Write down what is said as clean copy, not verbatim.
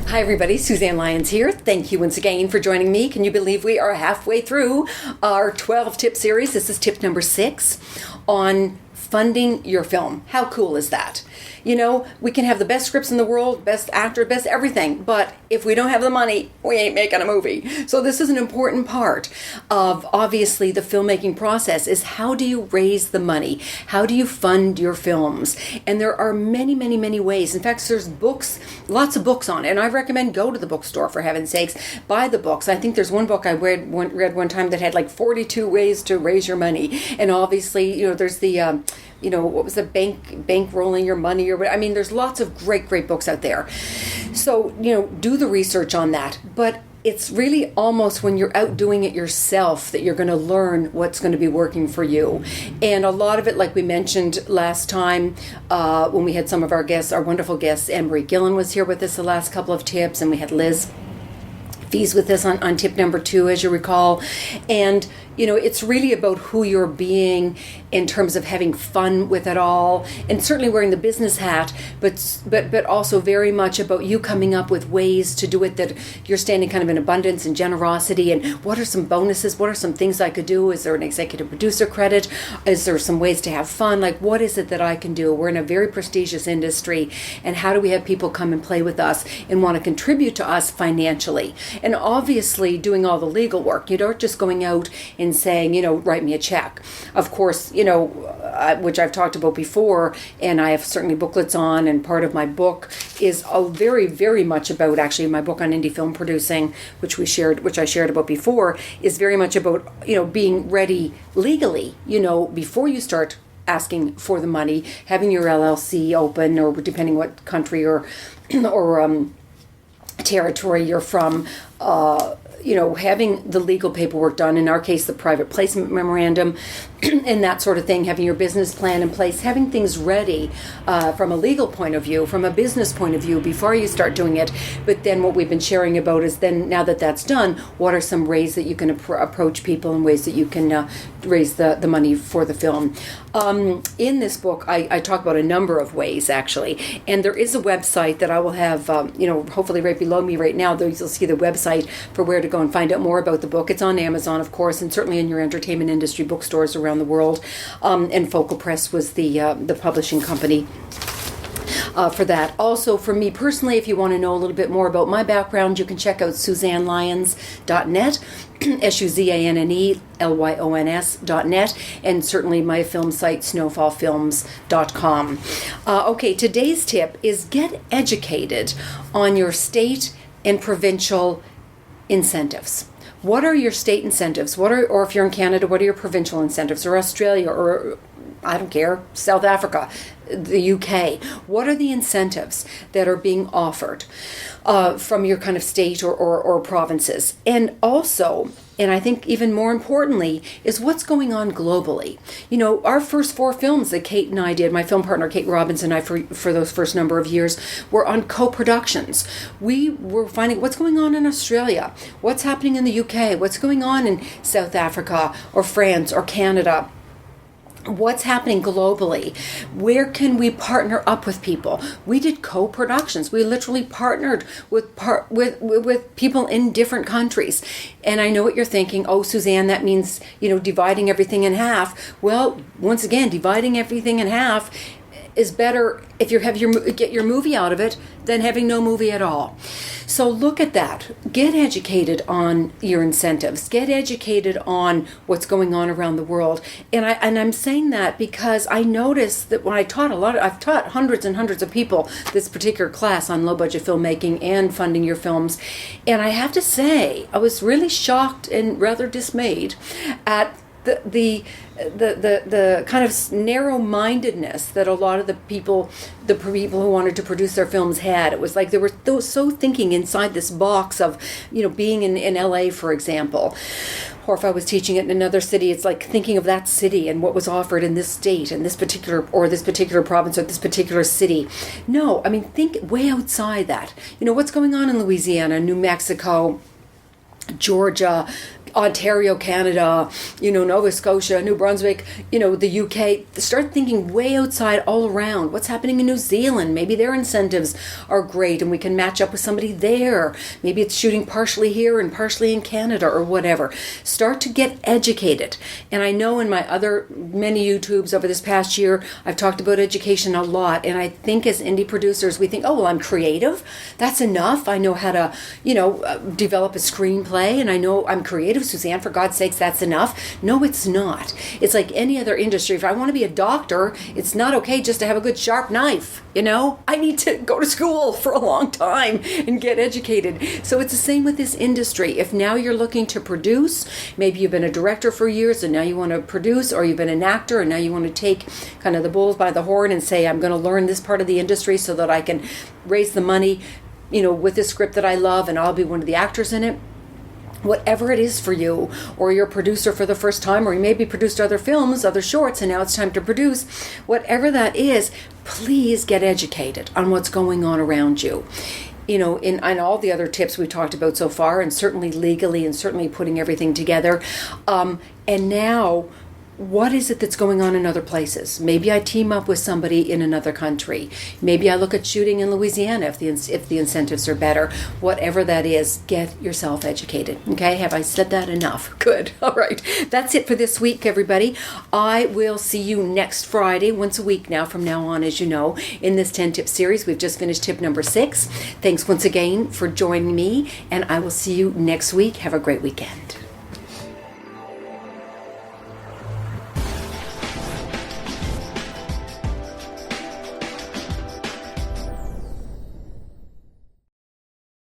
Hi everybody, Suzanne Lyons here. Thank you once again for joining me. Can you believe we are halfway through our 12 tip series? This is tip number 6 on funding your film. How cool is that? You know, we can have the best scripts in the world, best actor, best everything, but if we don't have the money, we ain't making a movie. So this is an important part of, obviously, the filmmaking process is how do you raise the money? How do you fund your films? And there are many, many, many ways. In fact, there's books, lots of books on it, and I recommend go to the bookstore, for heaven's sakes, buy the books. I think there's one book I read one time that had like 42 ways to raise your money. And obviously, you know, there's the, what was the bank rolling your money or what? I mean, there's lots of great books out there. So, do the research on that. But it's really almost when you're out doing it yourself that you're going to learn what's going to be working for you. And a lot of it, like we mentioned last time, when we had some of our guests, our wonderful guests, Anne-Marie Gillen was here with us the last couple of tips, and we had Liz Fees with us on tip number 2, as you recall. And it's really about who you're being in terms of having fun with it all, and certainly wearing the business hat, but also very much about you coming up with ways to do it that you're standing kind of in abundance and generosity. And what are some bonuses? What are some things I could do? Is there an executive producer credit? Is there some ways to have fun? Like, what is it that I can do? We're in a very prestigious industry, and how do we have people come and play with us and want to contribute to us financially? And obviously doing all the legal work. You don't just going out and saying, write me a check. Of course, which I've talked about before, and I have certainly booklets on, and part of my book is very, very much about, actually, my book on indie film producing, which I shared about before, is very much about, being ready legally, before you start asking for the money, having your LLC open, or depending what country or territory you're from, having the legal paperwork done, in our case, the private placement memorandum, and that sort of thing, having your business plan in place, having things ready from a legal point of view, from a business point of view, before you start doing it. But then what we've been sharing about is then, now that that's done, what are some ways that you can approach people and ways that you can raise the money for the film. In this book, I talk about a number of ways, actually, and there is a website that I will have, hopefully right below me right now. You'll see the website for where to go and find out more about the book. It's on Amazon, of course, and certainly in your entertainment industry bookstores around the world. And Focal Press was the publishing company for that. Also, for me personally, if you want to know a little bit more about my background, you can check out SuzanneLyons.net, SuzanneLyons.net, and certainly my film site, SnowfallFilms.com. Okay, today's tip is get educated on your state and provincial incentives. What are your state incentives? Or if you're in Canada, what are your provincial incentives? Or Australia, or I don't care, South Africa, the UK. What are the incentives that are being offered from your kind of state or provinces? And also, and I think even more importantly, is what's going on globally. Our first 4 films that Kate and I did, my film partner Kate Robbins and I, for those first number of years, were on co-productions. We were finding what's going on in Australia, what's happening in the UK, what's going on in South Africa or France or Canada. What's happening globally? Where can we partner up with people? We did co-productions. We literally partnered with people in different countries. And I know what you're thinking. Oh, Suzanne, that means, dividing everything in half. Well, once again, dividing everything in half is better if you get your movie out of it than having no movie at all. So look at that. Get educated on your incentives. Get educated on what's going on around the world. And I'm saying that because I noticed that when I've taught hundreds and hundreds of people this particular class on low budget filmmaking and funding your films. And I have to say, I was really shocked and rather dismayed at the kind of narrow-mindedness that a lot of the people who wanted to produce their films had. It was like they were so thinking inside this box of, being in LA, for example. Or if I was teaching it in another city, it's like thinking of that city and what was offered in this state and this particular province or this particular city. No, I mean, think way outside that. What's going on in Louisiana, New Mexico, Georgia, Ontario, Canada, Nova Scotia, New Brunswick, the UK. Start thinking way outside, all around. What's happening in New Zealand? Maybe their incentives are great and we can match up with somebody there. Maybe it's shooting partially here and partially in Canada or whatever. Start to get educated. And I know in my many YouTubes over this past year, I've talked about education a lot. And I think as indie producers, we think, oh, well, I'm creative. That's enough. I know how to, develop a screenplay, and I know I'm creative. Suzanne, for God's sakes, that's enough. No, it's not. It's like any other industry. If I want to be a doctor, it's not okay just to have a good sharp knife. I need to go to school for a long time and get educated. So it's the same with this industry. If now you're looking to produce, maybe you've been a director for years and now you want to produce, or you've been an actor and now you want to take kind of the bull by the horn and say, I'm going to learn this part of the industry so that I can raise the money, with this script that I love and I'll be one of the actors in it. Whatever it is for you, or you're a producer for the first time, or you maybe produced other films, other shorts, and now it's time to produce, whatever that is, please get educated on what's going on around you. In all the other tips we talked about so far, and certainly legally, and certainly putting everything together. And now, what is it that's going on in other places? Maybe I team up with somebody in another country. Maybe I look at shooting in Louisiana if the incentives are better. Whatever that is, get yourself educated. Okay, have I said that enough? Good. All right. That's it for this week, everybody. I will see you next Friday, once a week now from now on, as you know, in this 10-tip series. We've just finished tip number 6. Thanks once again for joining me, and I will see you next week. Have a great weekend.